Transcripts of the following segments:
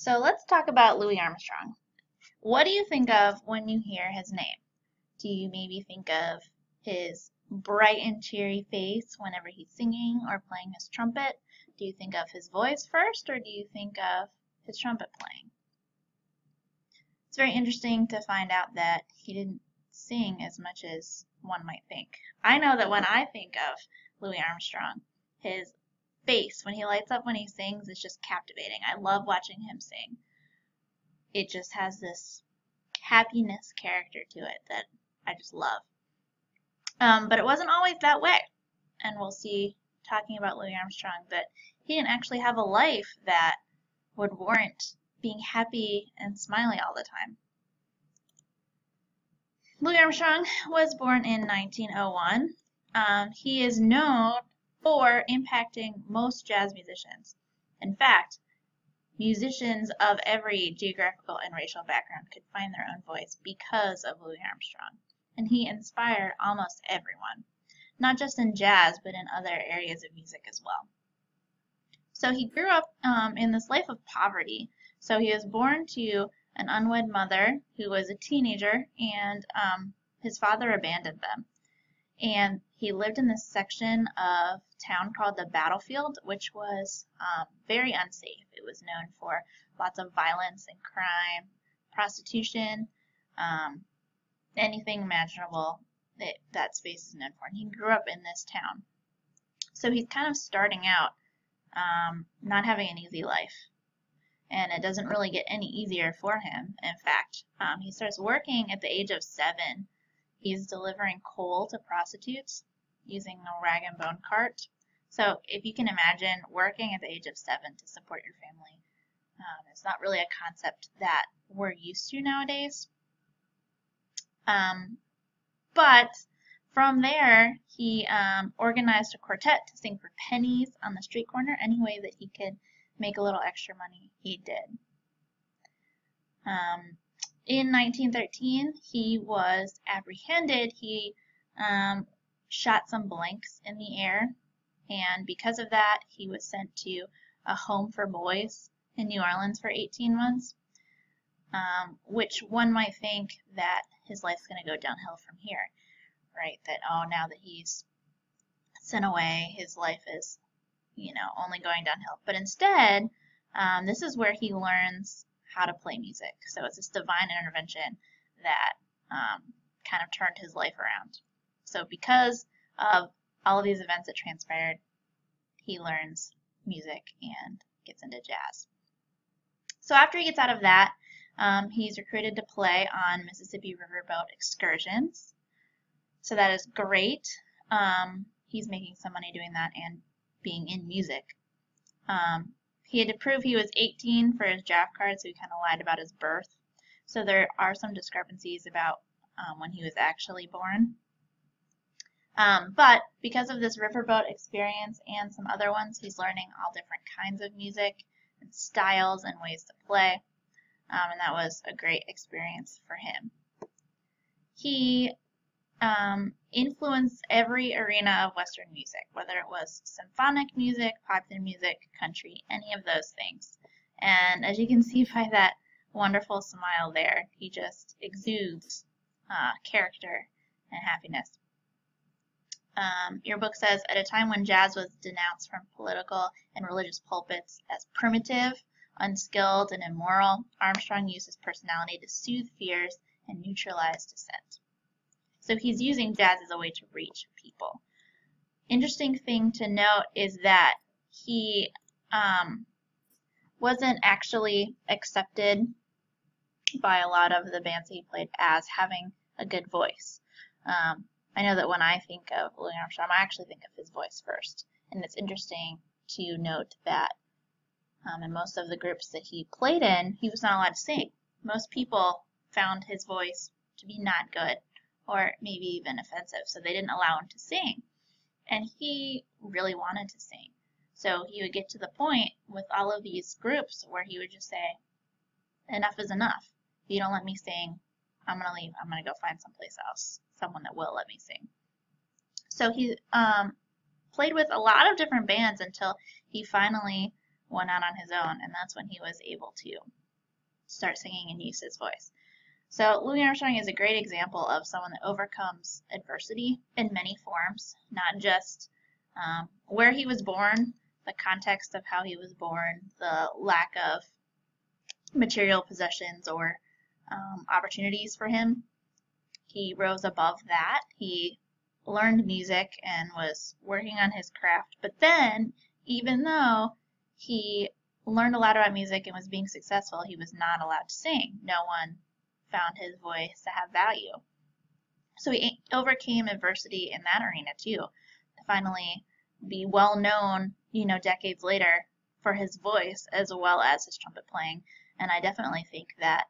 So let's talk about Louis Armstrong. What do you think of when you hear his name? Do you maybe think of his bright and cheery face whenever he's singing or playing his trumpet? Do you think of his voice first, or do you think of his trumpet playing? It's very interesting to find out that he didn't sing as much as one might think. I know that when I think of Louis Armstrong, his face, when he lights up when he sings, is just captivating. I love watching him sing. It just has this happiness character to it that I just love. But it wasn't always that way. And we'll see, talking about Louis Armstrong, that he didn't actually have a life that would warrant being happy and smiling all the time. Louis Armstrong was born in 1901. He is known for impacting most jazz musicians. In fact, musicians of every geographical and racial background could find their own voice because of Louis Armstrong. And he inspired almost everyone, not just in jazz, but in other areas of music as well. So he grew up in this life of poverty. So he was born to an unwed mother who was a teenager, and his father abandoned them. And he lived in this section of town called the Battlefield, which was very unsafe. It was known for lots of violence and crime, prostitution, anything imaginable that space is known for. And he grew up in this town. So he's kind of starting out not having an easy life. And it doesn't really get any easier for him. In fact, he starts working at the age of 7. He's delivering coal to prostitutes using a rag and bone cart. So if you can imagine working at the age of 7 to support your family, it's not really a concept that we're used to nowadays. But from there, he organized a quartet to sing for pennies on the street corner. Any way that he could make a little extra money, he did. In 1913, he was apprehended. He shot some blanks in the air, and because of that, he was sent to a home for boys in New Orleans for 18 months, which one might think that his life's going to go downhill from here, right? That, oh, now that he's sent away, his life is, only going downhill. But instead, this is where he learns how to play music. So it's this divine intervention that kind of turned his life around. So because of all of these events that transpired, he learns music and gets into jazz. So after he gets out of that, he's recruited to play on Mississippi Riverboat excursions. So that is great. He's making some money doing that and being in music. He had to prove he was 18 for his draft card, so he kind of lied about his birth. So there are some discrepancies about when he was actually born. But because of this riverboat experience and some other ones, he's learning all different kinds of music and styles and ways to play. And that was a great experience for him. He influenced every arena of Western music, whether it was symphonic music, popular music, country, any of those things. And as you can see by that wonderful smile there, he just exudes character and happiness. Your book says, at a time when jazz was denounced from political and religious pulpits as primitive, unskilled, and immoral, Armstrong used his personality to soothe fears and neutralize dissent. So he's using jazz as a way to reach people. Interesting thing to note is that he wasn't actually accepted by a lot of the bands that he played as having a good voice. I know that when I think of Louis Armstrong, I actually think of his voice first. And it's interesting to note that in most of the groups that he played in, he was not allowed to sing. Most people found his voice to be not good, or maybe even offensive, so they didn't allow him to sing. And he really wanted to sing. So he would get to the point with all of these groups where he would just say, enough is enough. If you don't let me sing, I'm going to leave. I'm going to go find someplace else, someone that will let me sing. So he played with a lot of different bands until he finally went out on his own, and that's when he was able to start singing and use his voice. So Louis Armstrong is a great example of someone that overcomes adversity in many forms, not just where he was born, the context of how he was born, the lack of material possessions or opportunities for him. He rose above that. He learned music and was working on his craft. But then, even though he learned a lot about music and was being successful, he was not allowed to sing. No one found his voice to have value. So he overcame adversity in that arena too, to finally be well known, decades later for his voice as well as his trumpet playing. And I definitely think that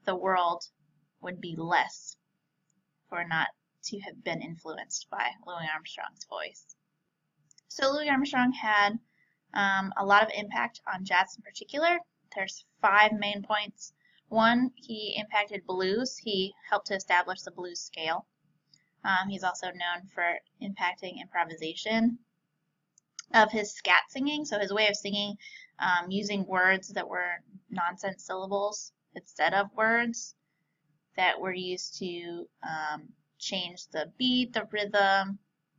the world would be less for not to have been influenced by Louis Armstrong's voice. So Louis Armstrong had a lot of impact on jazz in particular. There's 5 main points. 1, he impacted blues. He helped to establish the blues scale. He's also known for impacting improvisation of his scat singing, so his way of singing using words that were nonsense syllables instead of words that were used to change the beat, the rhythm,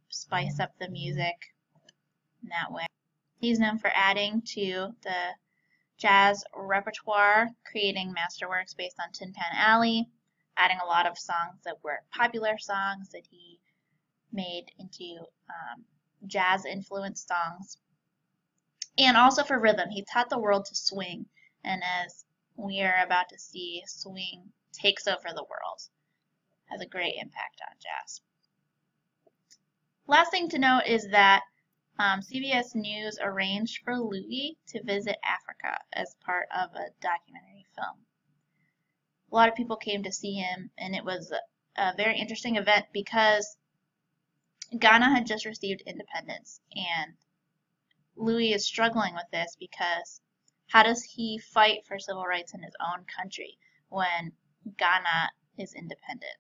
spice up the music in that way. He's known for adding to the jazz repertoire, creating masterworks based on Tin Pan Alley, adding a lot of songs that were popular songs that he made into jazz-influenced songs. And also for rhythm, he taught the world to swing, and as we are about to see, swing takes over the world. Has a great impact on jazz. Last thing to note is that CBS News arranged for Louis to visit Africa as part of a documentary film. A lot of people came to see him, and it was a very interesting event because Ghana had just received independence, and Louis is struggling with this because how does he fight for civil rights in his own country when Ghana is independent?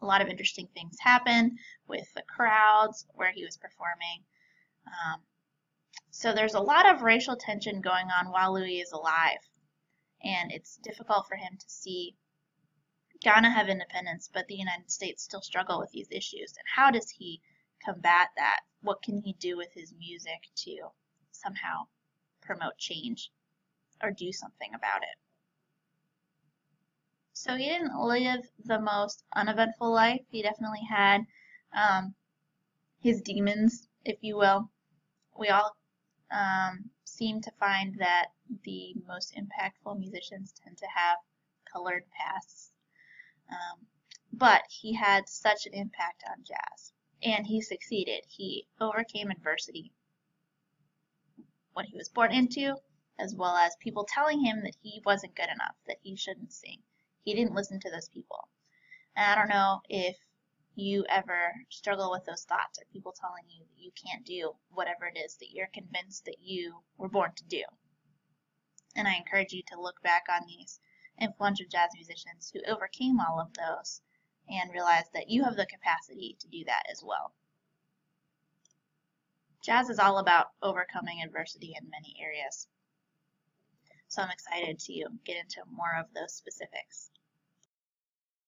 A lot of interesting things happen with the crowds where he was performing. So there's a lot of racial tension going on while Louis is alive, and it's difficult for him to see Ghana have independence, but the United States still struggle with these issues. And how does he combat that? What can he do with his music to somehow promote change or do something about it? So he didn't live the most uneventful life. He definitely had his demons, if you will. We all seem to find that the most impactful musicians tend to have colored pasts. But he had such an impact on jazz, and he succeeded. He overcame adversity, what he was born into, as well as people telling him that he wasn't good enough, that he shouldn't sing. He didn't listen to those people. And I don't know if you ever struggle with those thoughts or people telling you that you can't do whatever it is that you're convinced that you were born to do. And I encourage you to look back on these influential jazz musicians who overcame all of those and realize that you have the capacity to do that as well. Jazz is all about overcoming adversity in many areas. So I'm excited to get into more of those specifics.